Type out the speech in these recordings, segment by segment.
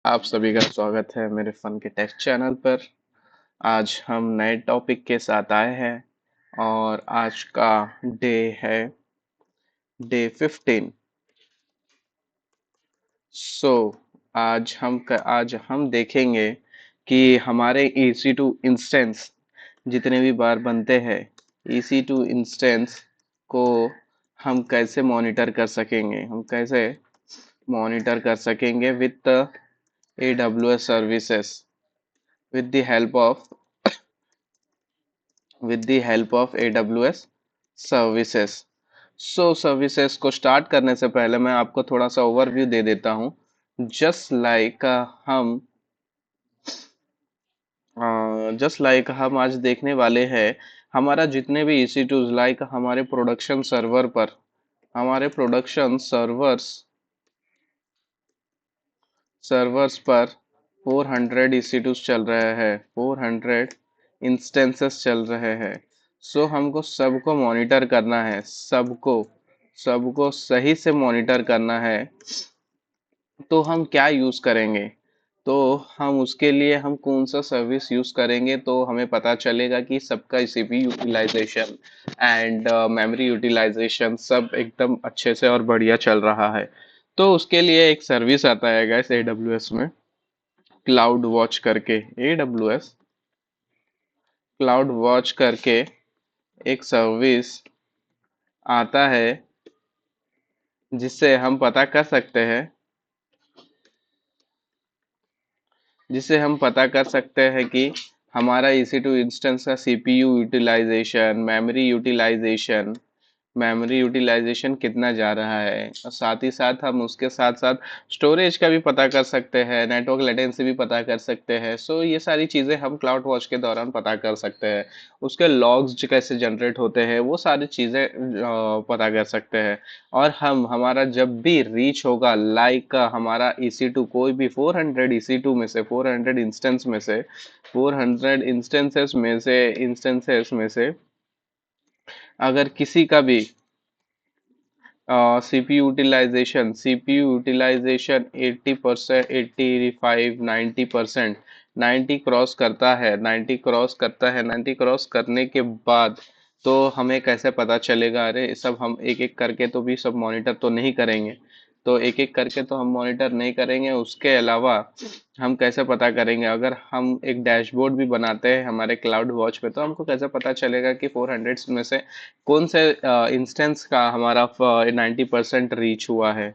आप सभी का स्वागत है मेरे फन के टेस्ट चैनल पर। आज हम नए टॉपिक के साथ आए हैं और आज का डे है डे 15। सो आज हम देखेंगे कि हमारे EC2 इंस्टेंस जितने भी बार बनते हैं, EC2 इंस्टेंस को हम कैसे मॉनिटर कर सकेंगे, with AWS services, with the help of AWS services. Services को स्टार्ट करने से पहले मैं आपको थोड़ा सा ओवरव्यू दे देता हूँ। जस्ट लाइक हम जस्ट लाइक हम आज देखने वाले हैं हमारा जितने भी EC2 लाइक हमारे प्रोडक्शन सर्वर्स पर 400 EC2 चल रहे हैं, 400 इंस्टेंसेस चल रहे हैं। हमको सबको मॉनिटर करना है, सबको सबको सही से मॉनिटर करना है। तो हम क्या यूज़ करेंगे, तो हम उसके लिए हम कौन सा सर्विस यूज़ करेंगे, तो हमें पता चलेगा कि सबका CPU utilization and memory utilization सब एकदम अच्छे से और बढ़िया चल रहा है। तो उसके लिए एक सर्विस आता है गाइस AWS में, क्लाउड वॉच करके। AWS क्लाउड वॉच करके एक सर्विस आता है जिससे हम पता कर सकते हैं कि हमारा EC2 इंस्टेंस का CPU यूटिलाइजेशन, मेमोरी यूटिलाइजेशन कितना जा रहा है, और साथ ही साथ हम उसके साथ साथ स्टोरेज का भी पता कर सकते हैं, नेटवर्क लेटेंसी भी पता कर सकते हैं। ये सारी चीज़ें हम क्लाउड वॉच के दौरान पता कर सकते हैं। उसके लॉग्स कैसे जनरेट होते हैं वो सारी चीज़ें पता कर सकते हैं। और हम हमारा जब भी रीच होगा, लाइक हमारा EC2 कोई भी 400 EC2 में से, 400 इंस्टेंस में से, 400 इंस्टेंसेस में से अगर किसी का भी CPU यूटिलाइजेशन 80%, 85, 90%, 90 क्रॉस करता है, 90 क्रॉस करने के बाद तो हमें कैसे पता चलेगा? अरे सब हम एक एक करके तो भी सब मॉनिटर तो नहीं करेंगे, उसके अलावा हम कैसे पता करेंगे? अगर हम एक डैशबोर्ड भी बनाते हैं हमारे क्लाउड वॉच पे, तो हमको कैसे पता चलेगा कि 400 में से कौन से इंस्टेंस का हमारा 90% रीच हुआ है?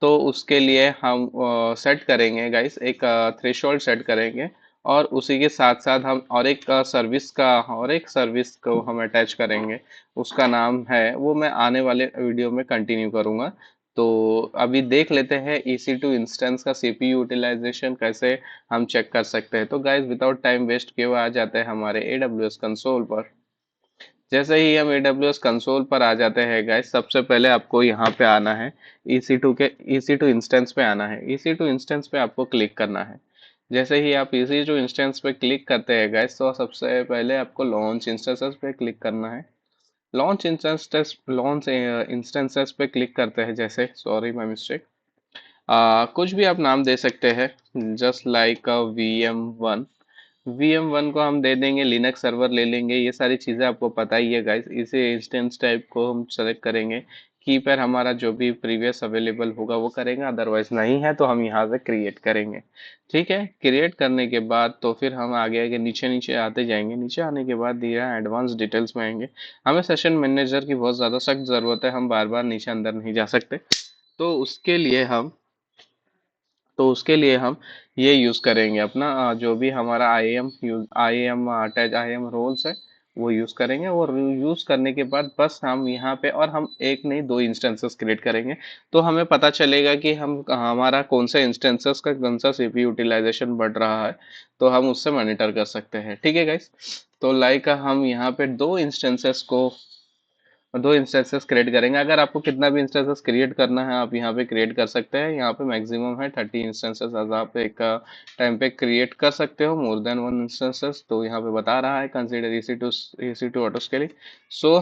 तो उसके लिए हम सेट करेंगे गाइस, एक थ्रेशोल्ड सेट करेंगे, और उसी के साथ साथ हम और एक सर्विस को हम अटैच करेंगे। उसका नाम है, वो मैं आने वाले वीडियो में कंटिन्यू करूंगा। तो अभी देख लेते हैं EC2 इंस्टेंस का CPU यूटिलाइजेशन कैसे हम चेक कर सकते हैं। तो गाइस विदाउट टाइम वेस्ट किए हुए आ जाते हैं हमारे AWS कंसोल पर। जैसे ही हम AWS कंसोल पर आ जाते हैं गाइस, सबसे पहले आपको यहाँ पे आना है, EC2 इंस्टेंस पे आना है। EC2 इंस्टेंस पे आपको क्लिक करना है। जैसे ही आप EC2 इंस्टेंस पे क्लिक करते हैं गाइस, तो सबसे पहले आपको लॉन्च इंस्टेंसेस पे क्लिक करना है। लॉन्च इंस्टेंसेस पे क्लिक करते हैं, जैसे, सॉरी माय मिस्टेक, कुछ भी आप नाम दे सकते हैं, जस्ट लाइक VM1। VM1 को हम दे देंगे, लिनक्स सर्वर ले लेंगे। ये सारी चीज़ें आपको पता ही है गाइस। इसे इंस्टेंस टाइप को हम सेलेक्ट करेंगे, की पर हमारा जो भी प्रीवियस अवेलेबल होगा वो करेंगे, अदरवाइज नहीं है तो हम यहाँ से क्रिएट करेंगे। ठीक है, क्रिएट करने के बाद तो फिर हम आगे आगे नीचे नीचे आते जाएंगे। नीचे आने के बाद दिया एडवांस डिटेल्स में आएंगे। हमें सेशन मैनेजर की बहुत ज़्यादा सख्त ज़रूरत है, हम बार बार नीचे अंदर नहीं जा सकते। तो उसके लिए हम ये यूज़ करेंगे अपना, जो भी हमारा आई एम रोल्स है वो यूज़ करेंगे। और यूज़ करने के बाद बस हम यहाँ पे, और हम एक नहीं दो इंस्टेंसेस क्रिएट करेंगे, तो हमें पता चलेगा कि हम हमारा कौन सा इंस्टेंसेस का कौन सा CPU यूटिलाइजेशन बढ़ रहा है, तो हम उससे मॉनिटर कर सकते हैं। ठीक है गाइस, तो लाइक हम यहाँ पे दो इंस्टेंसेस क्रिएट करेंगे। अगर आपको कितना भी इंस्टेंसेस क्रिएट करना है आप यहाँ पे क्रिएट कर सकते हैं। यहाँ पे मैक्सिमम है 30 इंस्टेंसेस, आज आप एक टाइम पे क्रिएट कर सकते हो मोर देन वन इंस्टेंसेस। तो यहाँ पे बता रहा है कंसीडर EC2 ऑटो स्केलिंग।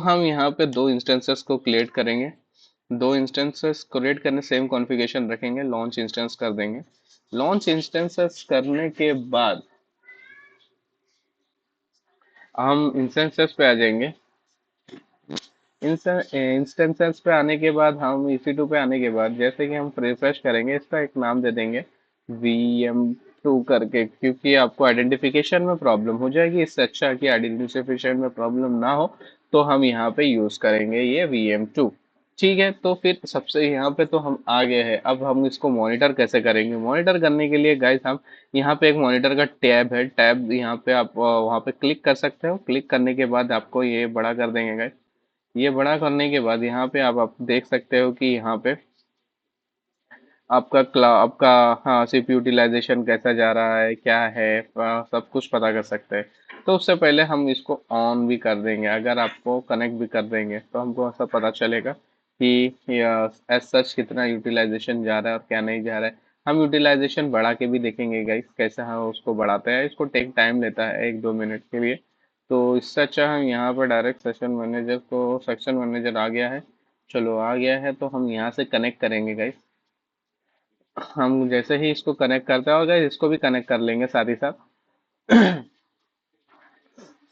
हम यहाँ पे दो इंस्टेंसेस को क्रिएट करेंगे। दो इंस्टेंसेस क्रिएट करने सेम कॉन्फ़िगरेशन रखेंगे, लॉन्च इंस्टेंस कर देंगे। लॉन्च इंस्टेंसेस करने के बाद हम इंस्टेंसेस पे आ जाएंगे। इंस्टेंसेस पे आने के बाद हम EC2 पे आने के बाद जैसे कि हम रिफ्रेश करेंगे, इसका एक नाम दे देंगे VM2 करके, क्योंकि आपको आइडेंटिफिकेशन में प्रॉब्लम हो जाएगी। इससे अच्छा कि आइडेंटिफिकेशन में प्रॉब्लम ना हो तो हम यहाँ पे यूज करेंगे ये VM2। ठीक है, तो फिर सबसे यहाँ पे तो हम आ गए हैं। अब हम इसको मॉनिटर कैसे करेंगे? मॉनिटर करने के लिए गाइस हम यहाँ पे एक मॉनिटर का टैब है, टैब यहाँ पे आप वहाँ पे क्लिक कर सकते हो। क्लिक करने के बाद आपको ये बड़ा कर देंगे गाइस। ये बड़ा करने के बाद यहाँ पे आप देख सकते हो कि यहाँ पे आपका हाँ सीपी यूटिलाइजेशन कैसा जा रहा है, क्या है, सब कुछ पता कर सकते हैं। तो उससे पहले हम इसको ऑन भी कर देंगे। अगर आपको कनेक्ट भी कर देंगे तो हमको ऐसा पता चलेगा कि एज सच कितना यूटिलाइजेशन जा रहा है और क्या नहीं जा रहा है। हम यूटिलाइजेशन बढ़ा के भी देखेंगे गाइस, कैसे हम उसको बढ़ाते हैं। इसको टेक टाइम लेता है 1-2 मिनट के लिए। तो इससे अच्छा हम यहाँ पर डायरेक्ट सेक्शन मैनेजर आ गया है। चलो आ गया है तो हम यहाँ से कनेक्ट करेंगे गाइस। हम जैसे ही इसको कनेक्ट करते हैं, और गाइस इसको भी कनेक्ट कर लेंगे साथ ही साथ।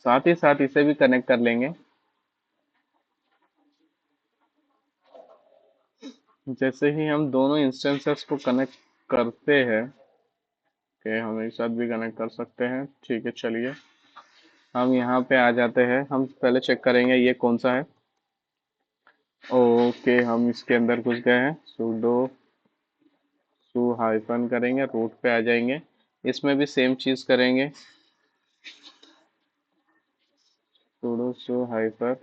साथ ही साथ इसे भी कनेक्ट कर लेंगे। जैसे ही हम दोनों इंस्टेंसेस को कनेक्ट करते हैं, कि हम एक साथ भी कनेक्ट कर सकते हैं। ठीक है, चलिए हम यहाँ पे आ जाते हैं। हम पहले चेक करेंगे ये कौन सा है। ओके, हम इसके अंदर घुस गए हैं। sudo सु हाइफन करेंगे, रूट पे आ जाएंगे। इसमें भी सेम चीज करेंगे, sudo सु हाइफन।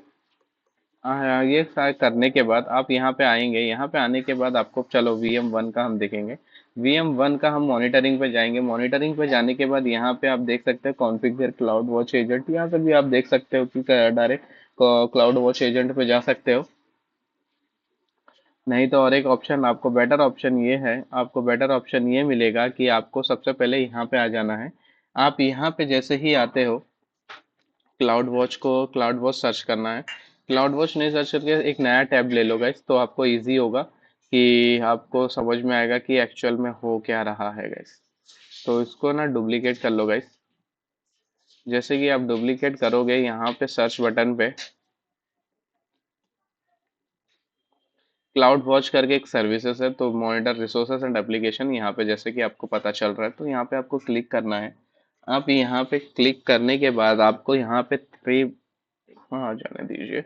हाँ, ये सारे करने के बाद आप यहाँ पे आएंगे। यहाँ पे आने के बाद आपको चलो VM1 का हम देखेंगे। VM1 का हम मॉनिटरिंग पे जाएंगे। मॉनिटरिंग पे जाने के बाद यहाँ पे आप देख सकते हैं कॉन्फ़िगर क्लाउड वॉच एजेंट। यहाँ पे भी आप देख सकते हो कि डायरेक्ट क्लाउड वॉच एजेंट पे जा सकते हो। नहीं तो और एक ऑप्शन, आपको बेटर ऑप्शन ये मिलेगा कि आपको सबसे पहले यहाँ पे आ जाना है। आप यहाँ पे जैसे ही आते हो, क्लाउड वॉच सर्च करना है। क्लाउड वॉच नहीं सर्च करके एक नया टैब ले लो गाइस, तो आपको इजी होगा कि आपको समझ में आएगा कि एक्चुअल में हो क्या रहा है गाइस। तो इसको ना डुप्लीकेट कर लो गाइस। जैसे कि आप डुप्लीकेट करोगे, यहाँ पे सर्च बटन पे क्लाउड वॉच करके एक सर्विसेज है, तो मॉनिटर रिसोर्सेज एंड एप्लीकेशन, यहाँ पे जैसे कि आपको पता चल रहा है, तो यहाँ पे आपको क्लिक करना है। आप यहाँ पे क्लिक करने के बाद आपको यहाँ पे थ्री, हाँ जाने दीजिए।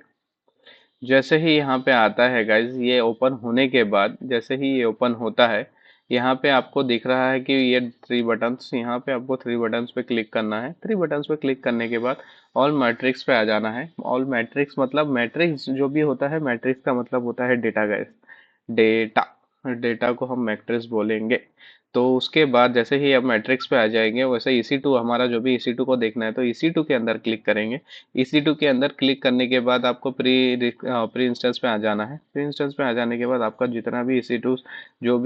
जैसे ही यहाँ पे आता है गाइज, ये ओपन होने के बाद जैसे ही ये ओपन होता है, यहाँ पे आपको दिख रहा है कि ये थ्री बटन्स, यहाँ पे आपको थ्री बटन्स पे क्लिक करना है। थ्री बटन्स पे क्लिक करने के बाद ऑल मैट्रिक्स पे आ जाना है। ऑल मैट्रिक्स मतलब मैट्रिक्स जो भी होता है, मैट्रिक्स का मतलब होता है डेटा गाइज। डेटा, डेटा को हम मैट्रिक्स बोलेंगे। तो उसके बाद जैसे ही अब मैट्रिक्स पे आ जाएंगे, वैसे EC2 हमारा जो भी EC2 को देखना है, तो EC2 के अंदर क्लिक करेंगे। EC2 के अंदर क्लिक करने के बाद आपको प्री इंस्टेंस पे आ जाना है। प्री इंस्टेंस पे आ जाने के बाद आपका जितना भी EC2 जो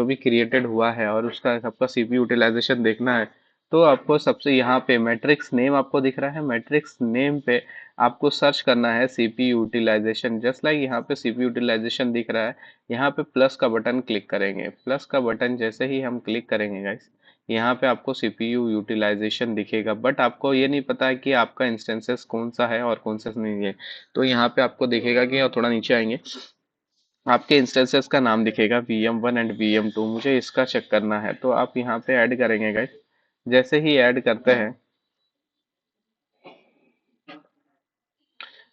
भी क्रिएटेड हुआ है और उसका सबका CPU यूटिलाइजेशन देखना है, तो आपको सबसे यहाँ पे मैट्रिक्स नेम आपको दिख रहा है। मैट्रिक्स नेम पे आपको सर्च करना है CPU यूटिलाइजेशन। जस्ट लाइक यहाँ पे CPU यूटिलाइजेशन दिख रहा है, यहाँ पे प्लस का बटन क्लिक करेंगे। प्लस का बटन जैसे ही हम क्लिक करेंगे गाइस, यहाँ पे आपको CPU यूटिलाइजेशन दिखेगा। बट आपको ये नहीं पता है कि आपका इंस्टेंसेस कौन सा है और कौन सा नहीं है। तो यहाँ पे आपको दिखेगा कि, और थोड़ा नीचे आएंगे, आपके इंस्टेंसेस का नाम दिखेगा VM1 एंड VM2। मुझे इसका चेक करना है, तो आप यहाँ पे ऐड करेंगे गाइस। जैसे ही ऐड करते हैं,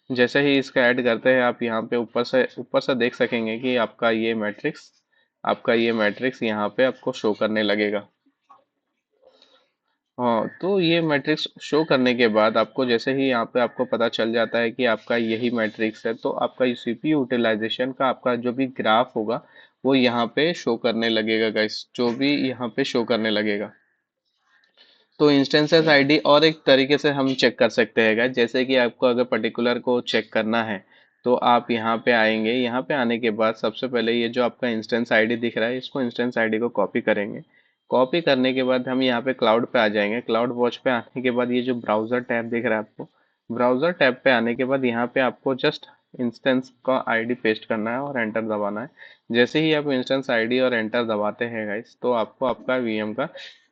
जैसे ही इसका ऐड करते हैं, आप यहाँ पे ऊपर से देख सकेंगे कि आपका ये मैट्रिक्स यहाँ पे आपको शो करने लगेगा। हाँ, तो ये मैट्रिक्स शो करने के बाद आपको जैसे ही यहाँ पे आपको पता चल जाता है कि आपका यही मैट्रिक्स है, तो आपका CPU यूटिलाइजेशन का आपका जो भी ग्राफ होगा वो यहाँ पे शो करने लगेगा गाइस, जो भी यहाँ पे शो करने लगेगा। तो इंस्टेंसेस आईडी और एक तरीके से हम चेक कर सकते हैं guys। जैसे कि आपको अगर पर्टिकुलर को चेक करना है, तो आप यहाँ पे आएंगे। यहाँ पे आने के बाद सबसे पहले ये जो आपका इंस्टेंस आईडी दिख रहा है, इसको इंस्टेंस आईडी को कॉपी करेंगे। कॉपी करने के बाद हम यहाँ पे क्लाउड पे आ जाएंगे। क्लाउड वॉच पे आने के बाद ये जो ब्राउजर टैब दिख रहा है आपको, ब्राउजर टैब पे आने के बाद यहाँ पे आपको जस्ट इंस्टेंस का आईडी पेस्ट करना है और एंटर दबाना है। जैसे ही आप इंस्टेंस आईडी और एंटर दबाते हैं गाइस, तो आपको आपका वीएम का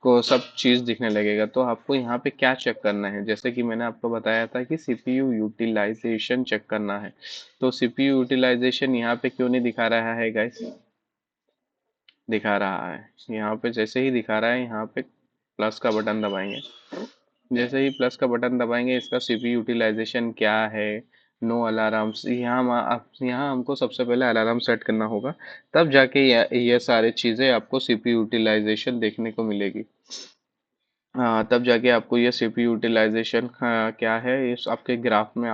को सब चीज़ दिखने लगेगा। तो आपको यहाँ पे क्या चेक करना है, जैसे कि मैंने आपको बताया था कि सीपीयू यूटिलाइजेशन चेक करना है। तो सीपीयू यूटिलाइजेशन यहाँ पे क्यों नहीं दिखा रहा है गाइस? दिखा रहा है यहाँ पे, जैसे ही दिखा रहा है यहाँ पे प्लस का बटन दबाएंगे। जैसे ही प्लस का बटन दबाएंगे, इसका सीपीयू यूटिलाइजेशन क्या है, नो अलार्म्स, यहाँ हमको सबसे पहले अलार्म सेट करना होगा। तब जाके ये सारी चीज़ें आपको सीपीयू यूटिलाइजेशन देखने को मिलेगी। हाँ, तब जाके आपको ये सीपीयू यूटिलाइजेशन क्या है इस आपके ग्राफ में,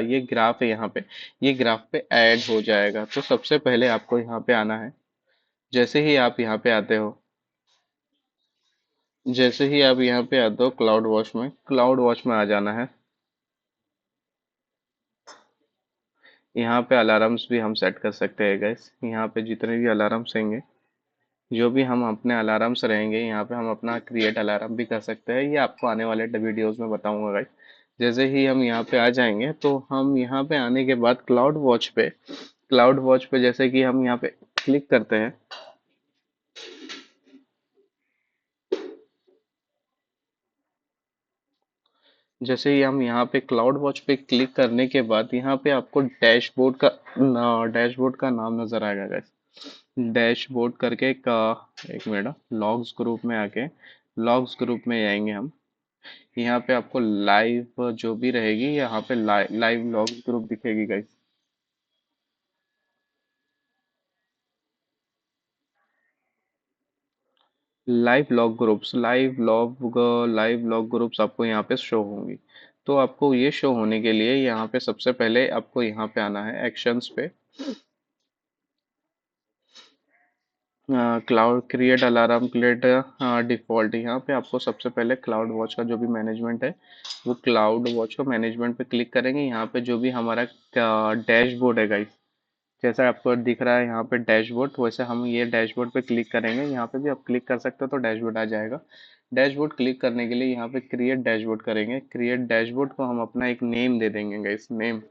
ये ग्राफ है यहाँ पे, ये ग्राफ पे ऐड हो जाएगा। तो सबसे पहले आपको यहाँ पे आना है। जैसे ही आप यहाँ पे आते हो, जैसे ही आप यहाँ पे आते हो क्लाउड वॉच में आ जाना है। यहाँ पे अलार्म्स भी हम सेट कर सकते हैं गाइस। यहाँ पे जितने भी अलार्म्स रहेंगे, जो भी हम अपने अलार्म्स रहेंगे, यहाँ पे हम अपना क्रिएट अलार्म भी कर सकते हैं। ये आपको आने वाले वीडियोस में बताऊंगा गाइस। जैसे ही हम यहाँ पे आ जाएंगे, तो हम यहाँ पे आने के बाद क्लाउड वॉच पे जैसे कि हम यहाँ पे क्लिक करते हैं। जैसे ही हम यहाँ पे क्लाउड वॉच पे क्लिक करने के बाद, यहाँ पे आपको डैशबोर्ड का नाम नजर आएगा गाइस। डैशबोर्ड करके का एक मिनट, लॉग्स ग्रुप में आके लॉग्स ग्रुप में आएंगे हम। यहाँ पे आपको लाइव जो भी रहेगी, यहाँ पे लाइव लॉग्स ग्रुप दिखेगी गाइस। लाइव लॉग ग्रुप्स आपको यहाँ पे शो होंगी। तो आपको ये शो होने के लिए यहाँ पे सबसे पहले आपको यहाँ पे आना है एक्शंस पे। Cloud create alarm create default, यहाँ पे आपको सबसे पहले क्लाउड वॉच का जो भी मैनेजमेंट है, वो क्लाउड वॉच को मैनेजमेंट पे क्लिक करेंगे। यहाँ पे जो भी हमारा डैशबोर्ड है गाइस, जैसा आपको दिख रहा है यहाँ पे डैशबोर्ड, वैसे हम ये डैशबोर्ड पे क्लिक करेंगे। यहाँ पे भी आप क्लिक कर सकते हो तो डैशबोर्ड आ जाएगा। डैशबोर्ड क्लिक करने के लिए यहाँ पे क्रिएट डैशबोर्ड करेंगे। क्रिएट डैशबोर्ड को हम अपना एक नेम दे देंगे गाइस, नेम।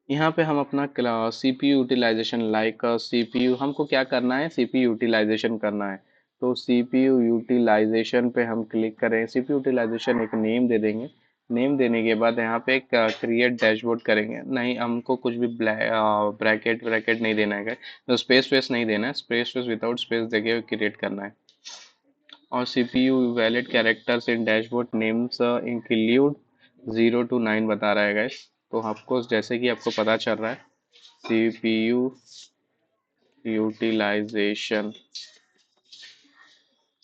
यहाँ पे हम अपना सीपीयू यूटिलाइजेशन, लाइक सीपीयू हमको क्या करना है, सीपीयू यूटिलाइजेशन करना है। तो सीपीयू यूटिलाइजेशन पे हम क्लिक करें, सीपीयू यूटिलाइजेशन एक नेम दे देंगे। नेम देने के बाद यहाँ पे एक क्रिएट डैशबोर्ड करेंगे। नहीं, हमको कुछ भी ब्रैकेट ब्रैकेट नहीं देना है, तो स्पेस स्पेस नहीं देना है, स्पेस स्पेस विदाउट स्पेस देके क्रिएट करना है। और CPU valid characters in dashboard names include 0 to 9 बता रहा है गाइस। तो आपको जैसे कि आपको पता चल रहा है, सीपीयू यूटिलाइजेशन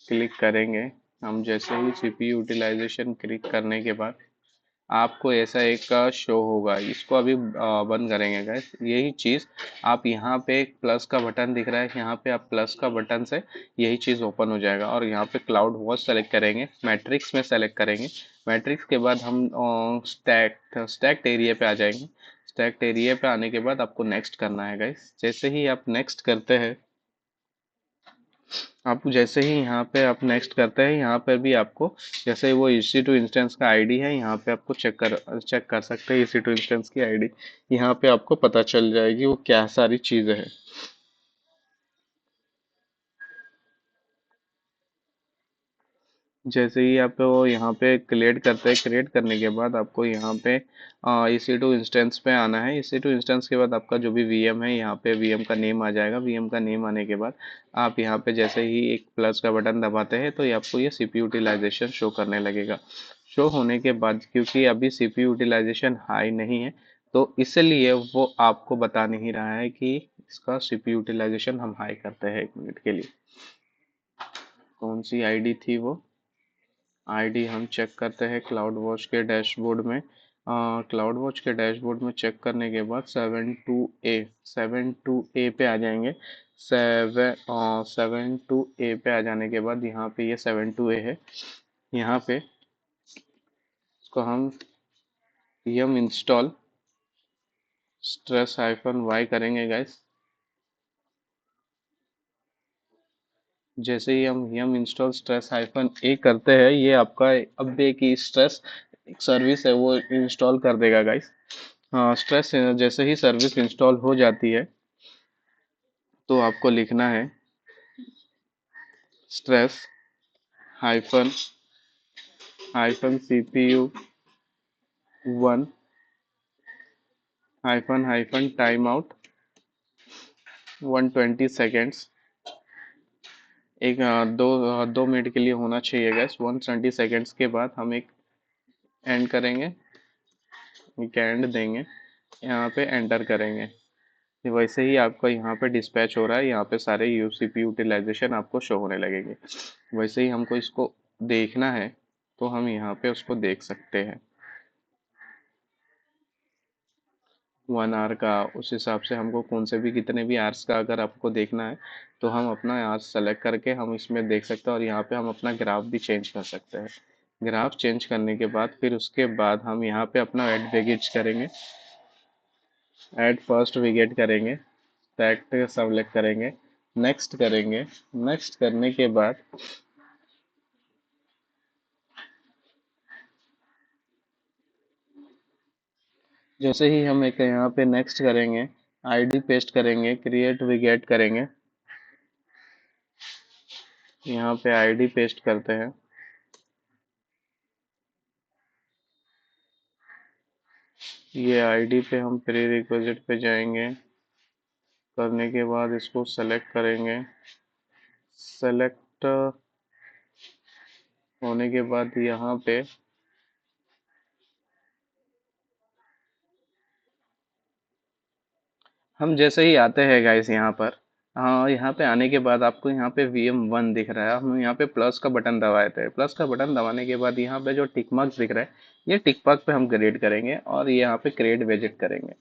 क्लिक करेंगे हम। जैसे ही सीपीयू यूटिलाइजेशन क्लिक करने के बाद आपको ऐसा एक का शो होगा। इसको अभी बंद करेंगे गाइस। यही चीज़ आप यहाँ पे एक प्लस का बटन दिख रहा है, यहाँ पे आप प्लस का बटन से यही चीज़ ओपन हो जाएगा। और यहाँ पे क्लाउड वॉच सेलेक्ट करेंगे, मैट्रिक्स में सेलेक्ट करेंगे। मैट्रिक्स के बाद हम स्टैक्ड एरिया पे आ जाएंगे। स्टैक्ड एरिया पे आने के बाद आपको नेक्स्ट करना है गाइस। जैसे ही आप नेक्स्ट करते हैं, आप जैसे ही यहाँ पे आप नेक्स्ट करते हैं, यहाँ पर भी आपको जैसे वो EC2 इंस्टेंस का आईडी है, यहाँ पे आपको चेक कर सकते हैं EC2 इंस्टेंस की आईडी। यहाँ पे आपको पता चल जाएगी वो क्या सारी चीज़ें हैं। जैसे ही आप वो यहाँ पे क्रिएट करते हैं, क्रिएट करने के बाद आपको यहाँ पे EC2 इंस्टेंस पे आना है। EC2 इंस्टेंस के बाद आपका जो भी VM है, यहाँ पे VM का नेम आ जाएगा। VM का नेम आने के बाद आप यहाँ पे जैसे ही एक प्लस का बटन दबाते हैं, तो ये आपको ये CPU यूटिलाइजेशन शो करने लगेगा। शो होने के बाद, क्योंकि अभी CPU यूटिलाइजेशन हाई नहीं है, तो इसलिए वो आपको बता नहीं रहा है कि इसका CPU यूटिलाइजेशन हम हाई करते हैं। 1 मिनट के लिए, कौन सी आईडी थी वो आईडी हम चेक करते हैं क्लाउड वॉच के डैशबोर्ड में। क्लाउड वॉच के डैशबोर्ड में चेक करने के बाद 7 to A पे आ जाएंगे। 7 to A पे आ जाने के बाद यहाँ पे ये 7 to A है। यहाँ पे इसको हम yum इंस्टॉल stress -y करेंगे गाइस। जैसे ही हम yum इंस्टॉल स्ट्रेस हाइफन ए करते हैं, ये आपका अपडेट की स्ट्रेस एक सर्विस है वो इंस्टॉल कर देगा गाइस। हाँ, स्ट्रेस जैसे ही सर्विस इंस्टॉल हो जाती है तो आपको लिखना है stress hyphen hyphen CPU one hyphen hyphen time out 120 seconds. एक दो मिनट के लिए होना चाहिए गैस। 120 सेकेंड्स के बाद हम एक एंड करेंगे, एक एंड देंगे, यहाँ पे एंटर करेंगे। वैसे ही आपका यहाँ पे डिस्पैच हो रहा है, यहाँ पे सारे यूसीपी यूटिलाइजेशन आपको शो होने लगेंगे। वैसे ही हमको इसको देखना है तो हम यहाँ पे उसको देख सकते हैं 1 आवर का। उस हिसाब से हमको कौन से भी कितने भी आवर्स का अगर आपको देखना है तो हम अपना आवर्स सेलेक्ट करके हम इसमें देख सकते हैं, और यहाँ पे हम अपना ग्राफ भी चेंज कर सकते हैं। ग्राफ चेंज करने के बाद फिर उसके बाद हम यहाँ पे अपना ऐड वेगेज करेंगे, ऐड फर्स्ट विकेट करेंगे, फैक्ट सेलेक्ट करेंगे, नेक्स्ट करेंगे। नेक्स्ट करने के बाद जैसे ही हम एक यहाँ पे नेक्स्ट करेंगे, आईडी पेस्ट करेंगे, क्रिएट विकेट करेंगे, यहाँ पे आईडी पेस्ट करते हैं। ये आईडी पे हम प्री रिक्वेस्ट पे जाएंगे, करने के बाद इसको सेलेक्ट करेंगे। सेलेक्ट होने के बाद यहाँ पे हम जैसे ही आते हैं गाइस यहाँ पर, हाँ, यहाँ पे आने के बाद आपको यहाँ पे VM1 दिख रहा है। हम यहाँ पे प्लस का बटन दबाए थे, प्लस का बटन दबाने के बाद यहाँ पे जो टिक मार्क्स दिख रहा है, ये टिक मार्क पे हम क्रिएट करेंगे और ये यहाँ पे क्रिएट विजिट करेंगे।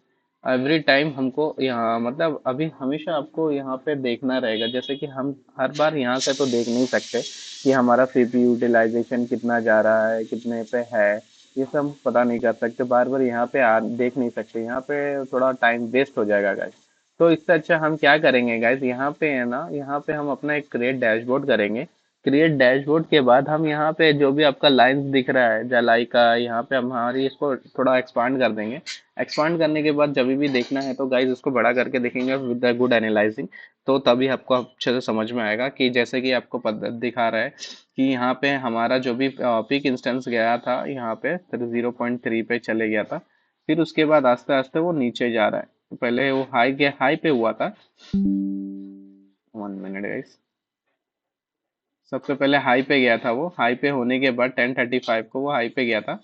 एवरी टाइम हमको यहाँ मतलब अभी हमेशा आपको यहाँ पे देखना रहेगा, जैसे कि हम हर बार यहाँ से तो देख नहीं सकते कि हमारा सीपीयू यूटिलाइजेशन कितना जा रहा है, कितने पे है। ये सब हम पता नहीं कर सकते, बार बार यहाँ पे देख नहीं सकते, यहाँ पे थोड़ा टाइम वेस्ट हो जाएगा गाइस। तो इससे अच्छा हम क्या करेंगे गाइस, यहाँ पे है ना, यहाँ पे हम अपना एक क्रिएट डैशबोर्ड करेंगे। क्रिएट डैशबोर्ड के बाद हम यहाँ पे जो भी आपका लाइंस दिख रहा है जलाई का, यहाँ पे हम हमारी इसको थोड़ा एक्सपांड कर देंगे। एक्सपांड करने के बाद जब भी देखना है तो गाइस इसको बड़ा करके देखेंगे विद द गुड एनालाइजिंग। तो तभी आपको अच्छे से समझ में आएगा कि जैसे कि आपको दिखा रहा है कि यहाँ पे हमारा जो भी पीक इंस्टेंस गया था यहाँ पे 0.3 पे चले गया था। फिर उसके बाद आस्ते आस्ते वो नीचे जा रहा है। तो पहले वो हाई पे हुआ था। 1 मिनट गाइस। सबसे पहले हाई पे गया था, वो हाई पे होने के बाद 10:35 को वो हाई पे गया था।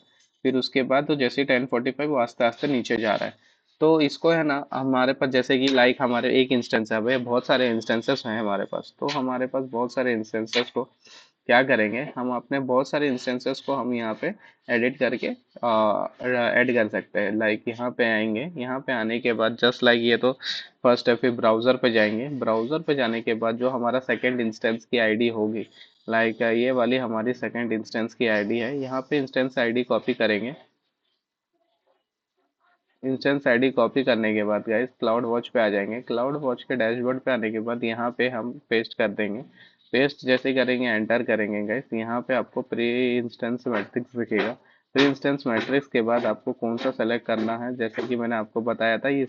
फिर उसके बाद तो जैसे ही 10:45 वो आस्ते आस्ते नीचे जा रहा है। तो इसको है ना, हमारे पास जैसे कि लाइक हमारे एक इंस्टेंस है, भाई बहुत सारे इंस्टेंसेस हैं हमारे पास, तो हमारे पास बहुत सारे इंस्टेंसेस को क्या करेंगे, हम अपने बहुत सारे इंस्टेंसेस को हम यहाँ पे एडिट करके ऐड कर सकते हैं। लाइक यहाँ पे आएंगे, यहाँ पे आने के बाद जस्ट लाइक ये तो फर्स्ट है, फिर ब्राउज़र पे जाएंगे। ब्राउज़र पे जाने के बाद जो हमारा सेकंड इंस्टेंस की आईडी होगी, लाइक ये वाली हमारी सेकंड इंस्टेंस की आईडी है, यहाँ पे इंस्टेंस आईडी कॉपी करेंगे। इंस्टेंस आईडी कॉपी करने के बाद गाइस क्लाउड वॉच पे आ जाएंगे। क्लाउड वॉच के डैशबोर्ड पे आने के बाद यहाँ पे हम पेस्ट कर देंगे। पेस्ट जैसे करेंगे, एंटर करेंगे गाइस, यहाँ पे आपको प्री इंस्टेंस मैट्रिक्स दिखेगा। प्री इंस्टेंस मैट्रिक्स के बाद आपको कौन सा सेलेक्ट करना है, जैसे कि मैंने आपको बताया था, ये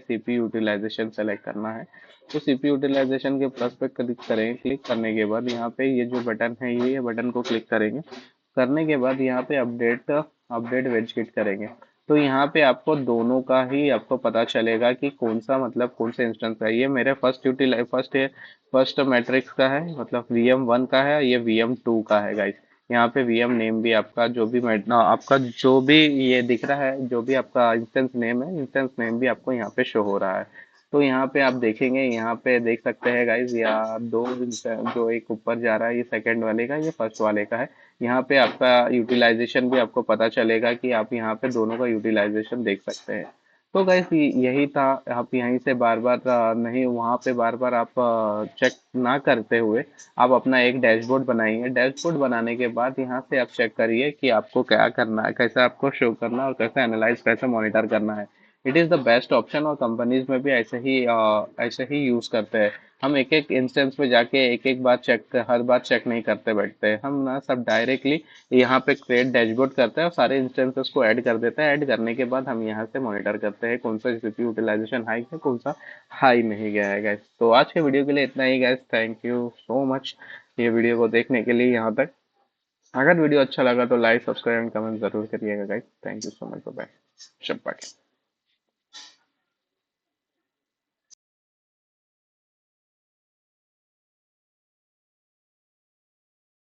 सीपी यूटिलाइजेशन सेलेक्ट करना है। तो सीपी यूटिलाइजेशन के प्लस पे क्लिक करेंगे। क्लिक करने के बाद यहाँ पे ये जो बटन है, ये बटन को क्लिक करेंगे। करने के बाद यहाँ पे अपडेट अपडेट वेजिट करेंगे। तो यहाँ पे आपको दोनों का ही आपको पता चलेगा कि कौन सा मतलब कौन से इंस्टेंस का है। ये मेरे फर्स्ट मैट्रिक्स का है, मतलब VM1 का है, ये VM2 का है गाइस। यहाँ पे VM नेम भी आपका जो भी आपका जो भी ये दिख रहा है, जो भी आपका इंस्टेंस नेम है, इंस्टेंस नेम भी आपको यहाँ पे शो हो रहा है। तो यहाँ पे आप देखेंगे, यहाँ पे देख सकते हैं गाइस, या दो जो एक ऊपर जा रहा है ये सेकंड वाले का, ये फर्स्ट वाले का है। यहाँ पे आपका यूटिलाइजेशन भी आपको पता चलेगा कि आप यहाँ पे दोनों का यूटिलाइजेशन देख सकते हैं। तो गाइस यही था। आप यहीं से बार बार नहीं, वहाँ पे बार बार आप चेक ना करते हुए आप अपना एक डैशबोर्ड बनाइए। डैशबोर्ड बनाने के बाद यहाँ से आप चेक करिए कि आपको क्या करना है, कैसे आपको शो करना है और कैसे एनालाइज, कैसे मॉनिटर करना है। It is the best option, और कंपनीज में भी ऐसे ही यूज़ करते हैं। हम एक एक इंस्टेंस पे जाके एक एक बार चेक, हर बार चेक नहीं करते बैठते हैं हम ना, सब डायरेक्टली यहाँ पे क्रिएट डैशबोर्ड करते हैं और सारे इंस्टेंसेस को ऐड कर देते हैं। ऐड करने के बाद हम यहाँ से मॉनिटर करते हैं कौन सा सीपीयू यूटिलाइजेशन हाई है, कौन सा हाई नहीं गया है गाइस। तो आज के वीडियो के लिए इतना ही guys, thank you so much ये वीडियो को देखने के लिए यहाँ तक। अगर वीडियो अच्छा लगा तो लाइक सब्सक्राइब एंड कमेंट जरूर करिएगा guys. Thank you so much, bye. Shabba.